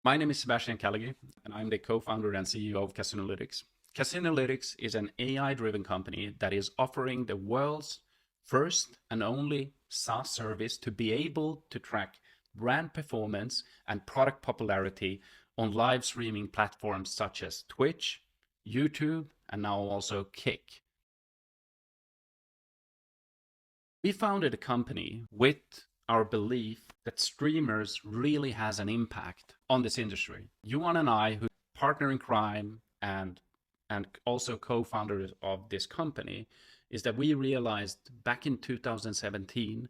My name is Sebastian Khalighy, and I'm the co-founder and CEO of Casinolytics. Casinolytics is an AI-driven company that is offering the world's first and only SaaS service to be able to track brand performance and product popularity on live streaming platforms such as Twitch, YouTube, and now also Kick. We founded a company with our belief that streamers really has an impact on this industry. Johan and I, who are partner in crime and also co-founders of this company, is that we realized back in 2017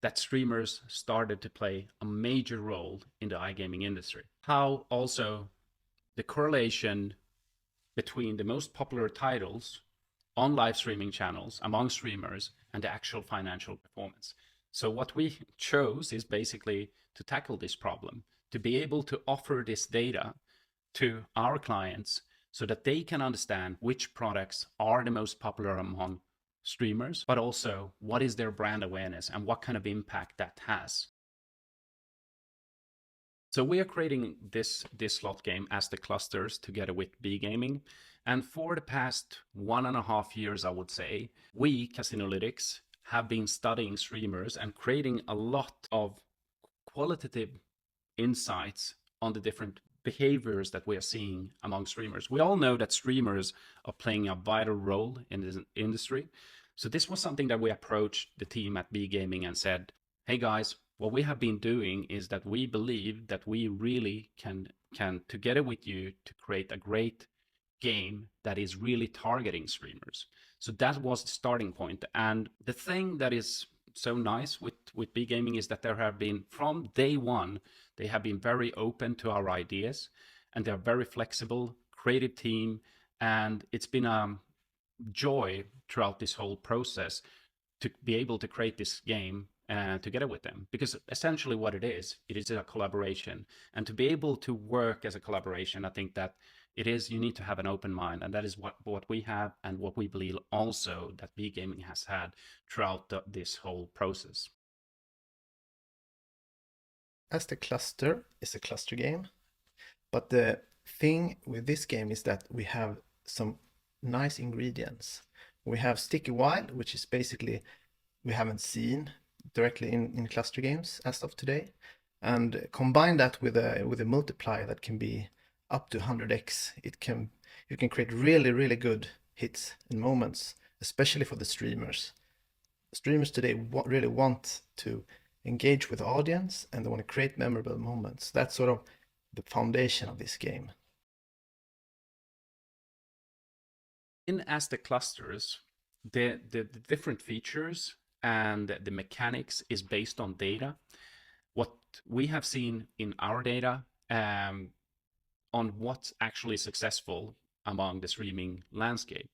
that streamers started to play a major role in the iGaming industry. How also the correlation between the most popular titles on live streaming channels among streamers and the actual financial performance. So what we chose is basically to tackle this problem, to be able to offer this data to our clients so that they can understand which products are the most popular among streamers, but also what is their brand awareness and what kind of impact that has. So we are creating this slot game, Aztec Clusters, together with BGaming. And for the past 1.5 years, I would say, we, Casinolytics, have been studying streamers and creating a lot of qualitative insights on the different behaviors that we are seeing among streamers. We all know that streamers are playing a vital role in this industry. So this was something that we approached the team at BGaming and said, hey guys, what we have been doing is that we believe that we really can together with you to create a great game that is really targeting streamers. So that was the starting point. And the thing that is so nice with BGaming is that there have been, from day one, they have been very open to our ideas, and they're very flexible, creative team, and it's been a joy throughout this whole process to be able to create this game together with them, because essentially what it is a collaboration. And to be able to work as a collaboration, I think that you need to have an open mind, and that is what we have and what we believe also that BGaming has had throughout this whole process. Aztec Cluster is a cluster game, but the thing with this game is that we have some nice ingredients. We have Sticky Wild, which is basically we haven't seen directly in cluster games as of today, and combine that with a multiplier that can be up to 100x. You can create really good hits and moments, especially for the streamers. Streamers today really want to engage with the audience, and they want to create memorable moments. That's sort of the foundation of this game. In Aztec Clusters, the different features and the mechanics is based on data. What we have seen in our data on what's actually successful among the streaming landscape.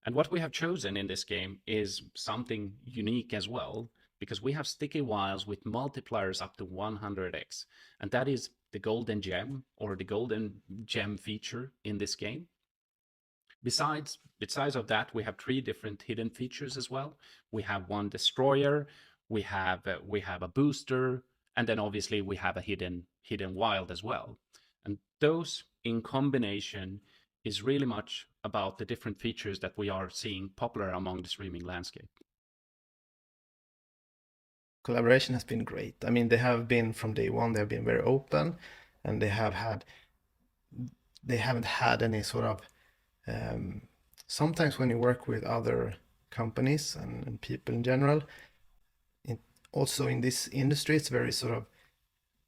And what we have chosen in this game is something unique as well, because we have sticky wilds with multipliers up to 100x. And that is the golden gem, or the golden gem feature in this game. Besides of that, we have 3 different hidden features as well. We have one destroyer, we have a booster, and then obviously we have a hidden wild as well. And those in combination is really much about the different features that we are seeing popular among the streaming landscape. Collaboration has been great. I mean, they have been from day one, they have been very open, and they haven't had any sort of sometimes when you work with other companies and people in general, also in this industry, it's very sort of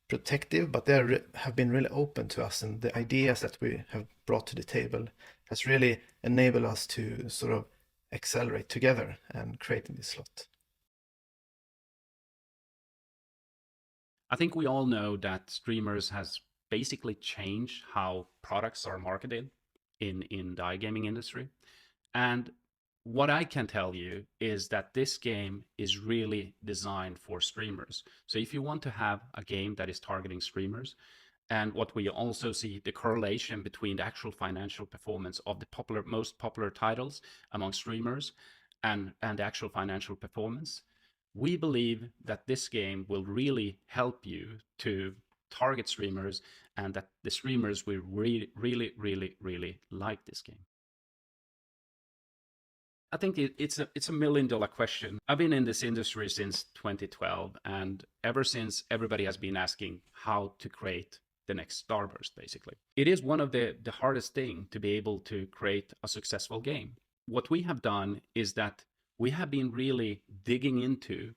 protective, but they have been really open to us, and the ideas that we have brought to the table has really enabled us to sort of accelerate together and creating this slot. I think we all know that streamers has basically changed how products are marketed in the iGaming industry. And what I can tell you is that this game is really designed for streamers. So if you want to have a game that is targeting streamers, and what we also see, the correlation between the actual financial performance of the most popular titles among streamers and the actual financial performance, we believe that this game will really help you to target streamers and that the streamers will really like this game. I think it's a $1 million question. I've been in this industry since 2012, and ever since, everybody has been asking how to create the next Starburst, basically. It is one of the hardest thing to be able to create a successful game. What we have done is that we have been really digging into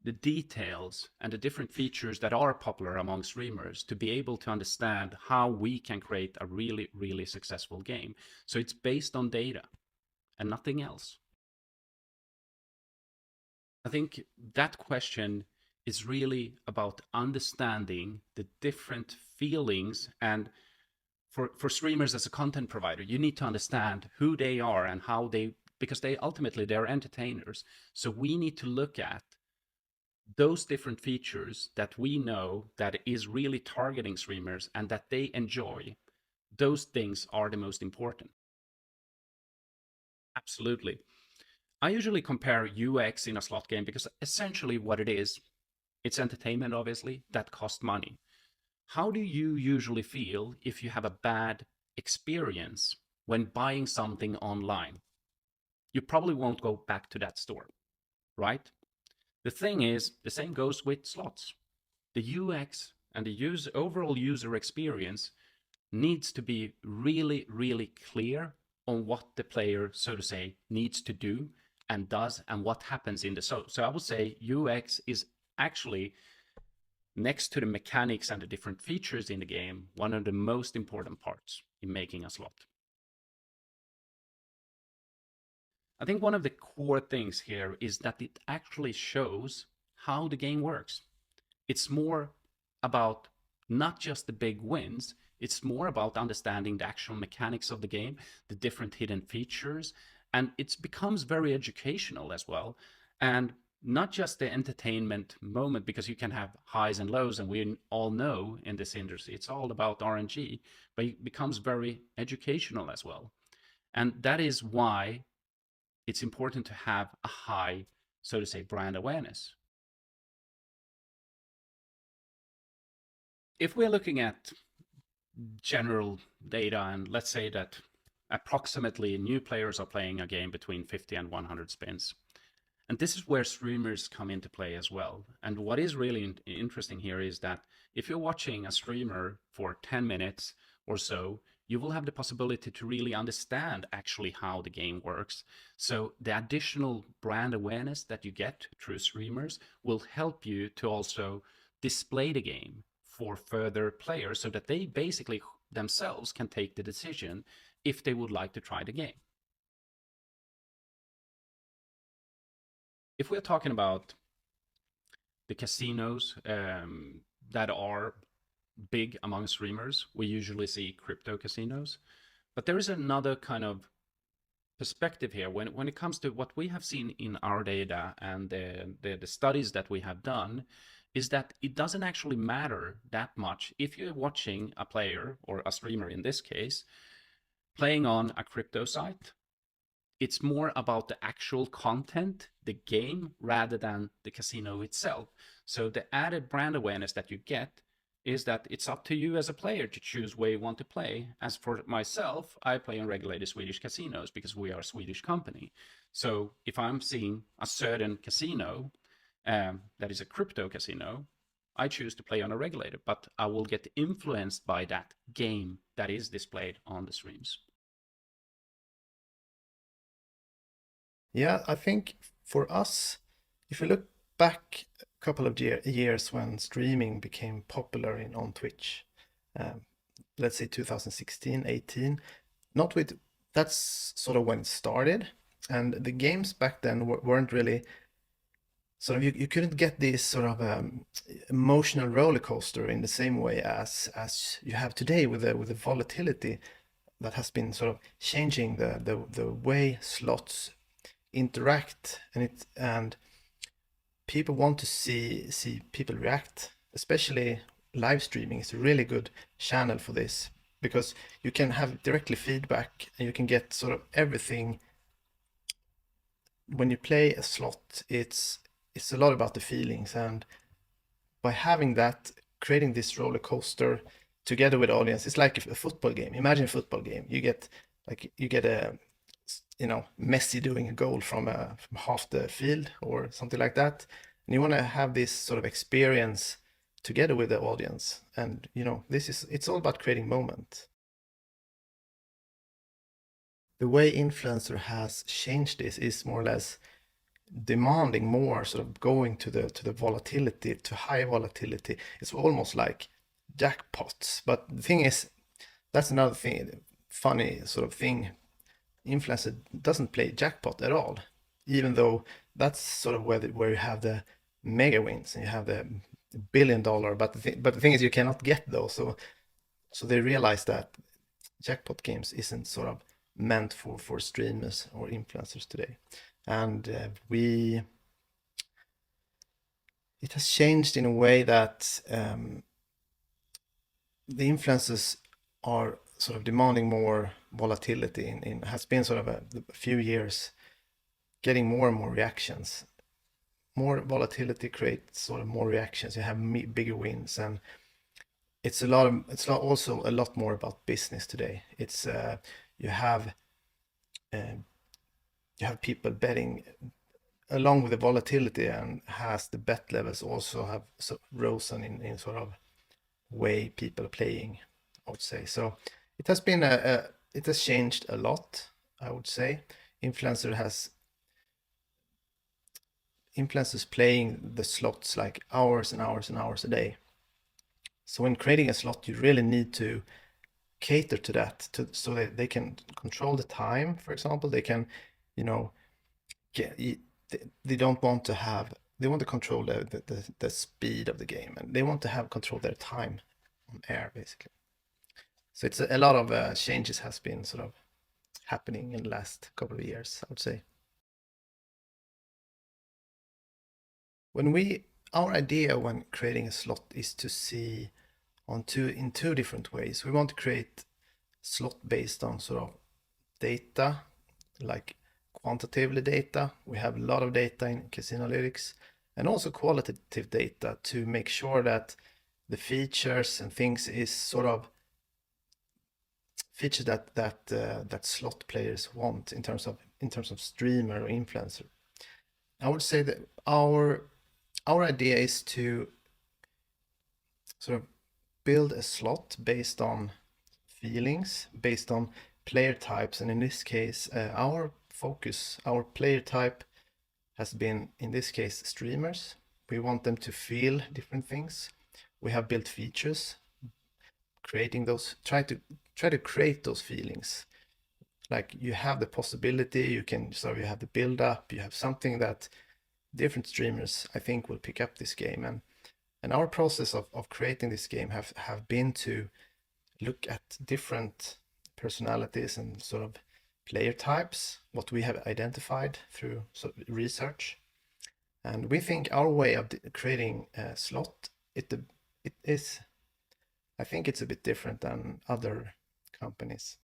the details and the different features that are popular among streamers to be able to understand how we can create a really successful game. So it's based on data and nothing else. I think that question is really about understanding the different feelings, and for streamers as a content provider, you need to understand who they are and how they, because they ultimately they're entertainers. So we need to look at those different features that we know that is really targeting streamers and that they enjoy. Those things are the most important. Absolutely. I usually compare UX in a slot game because essentially what it is, it's entertainment, obviously, that costs money. How do you usually feel if you have a bad experience when buying something online? You probably won't go back to that store, right? The thing is, the same goes with slots. The UX and the overall user experience needs to be really clear on what the player, so to say, needs to do and does and what happens in the so I would say UX is actually, next to the mechanics and the different features in the game, one of the most important parts in making a slot. I think one of the core things here is that it actually shows how the game works. It's more about not just the big wins, it's more about understanding the actual mechanics of the game, the different hidden features, and it becomes very educational as well. And not just the entertainment moment, because you can have highs and lows, and we all know in this industry, it's all about RNG, but it becomes very educational as well. And that is why it's important to have a high, so to say, brand awareness. If we're looking at general data, and let's say that approximately new players are playing a game between 50 and 100 spins. And this is where streamers come into play as well. And what is really interesting here is that if you're watching a streamer for 10 minutes or so, you will have the possibility to really understand actually how the game works. So the additional brand awareness that you get through streamers will help you to also display the game for further players so that they basically themselves can take the decision if they would like to try the game. If we're talking about the casinos that are big among streamers, we usually see crypto casinos. But there is another kind of perspective here when it comes to what we have seen in our data and the studies that we have done, is that it doesn't actually matter that much if you're watching a player, or a streamer in this case, playing on a crypto site. It's more about the actual content, the game, rather than the casino itself. So the added brand awareness that you get is that it's up to you as a player to choose where you want to play. As for myself, I play in regulated Swedish casinos because we are a Swedish company. So if I'm seeing a certain casino that is a crypto casino, I choose to play on a regulator, but I will get influenced by that game that is displayed on the streams. Yeah, I think for us, if we look back a couple of years when streaming became popular on Twitch, let's say 2016, 18, not with, that's sort of when it started. And the games back then weren't really sort of, you couldn't get this sort of emotional roller coaster in the same way as you have today with the volatility that has been sort of changing the way slots interact, and people want to see people react. Especially live streaming is a really good channel for this, because you can have directly feedback and you can get sort of everything. When you play a slot, it's a lot about the feelings, and by having that, creating this roller coaster together with audience. It's like a football game. Imagine a football game. You get a Messi doing a goal from half the field or something like that, and you want to have this sort of experience together with the audience. And it's all about creating moment. The way influencer has changed this is more or less demanding more, sort of going to the volatility, to high volatility. It's almost like jackpots. But the thing is, that's another thing, funny sort of thing. Influencer doesn't play jackpot at all, even though that's sort of where you have the mega wins and you have the $1 billion. But the thing is, you cannot get those. So they realize that jackpot games isn't sort of meant for streamers or influencers today. And it has changed in a way that the influencers are sort of demanding more volatility in has been sort of a few years, getting more and more reactions. More volatility creates sort of more reactions. You have bigger wins, and it's also a lot more about business today. It's you have people betting along with the volatility, and has the bet levels also have risen in sort of way people are playing, I would say. So it has been it has changed a lot, I would say. Influencers playing the slots like hours and hours and hours a day. So when creating a slot, you really need to cater to that, so that they can control the time. For example, they can, they don't want to have, they want to control the speed of the game, and they want to have control their time on air, basically. So it's a lot of changes has been sort of happening in the last couple of years, I would say. Our idea when creating a slot is to see in two different ways. We want to create slot based on sort of data, like quantitative data. We have a lot of data in Casinolytics, and also qualitative data to make sure that the features and things is sort of features that slot players want in terms of streamer or influencer. I would say that our idea is to sort of build a slot based on feelings, based on player types, and in this case, our player type has been, in this case, streamers. We want them to feel different things. We have built features, creating those, try to create those feelings. Like you have the possibility, you have the build up, you have something that different streamers, I think, will pick up this game. And our process of creating this game have been to look at different personalities and sort of player types, what we have identified through sort of research. And we think our way of creating a slot, I think it's a bit different than other companies.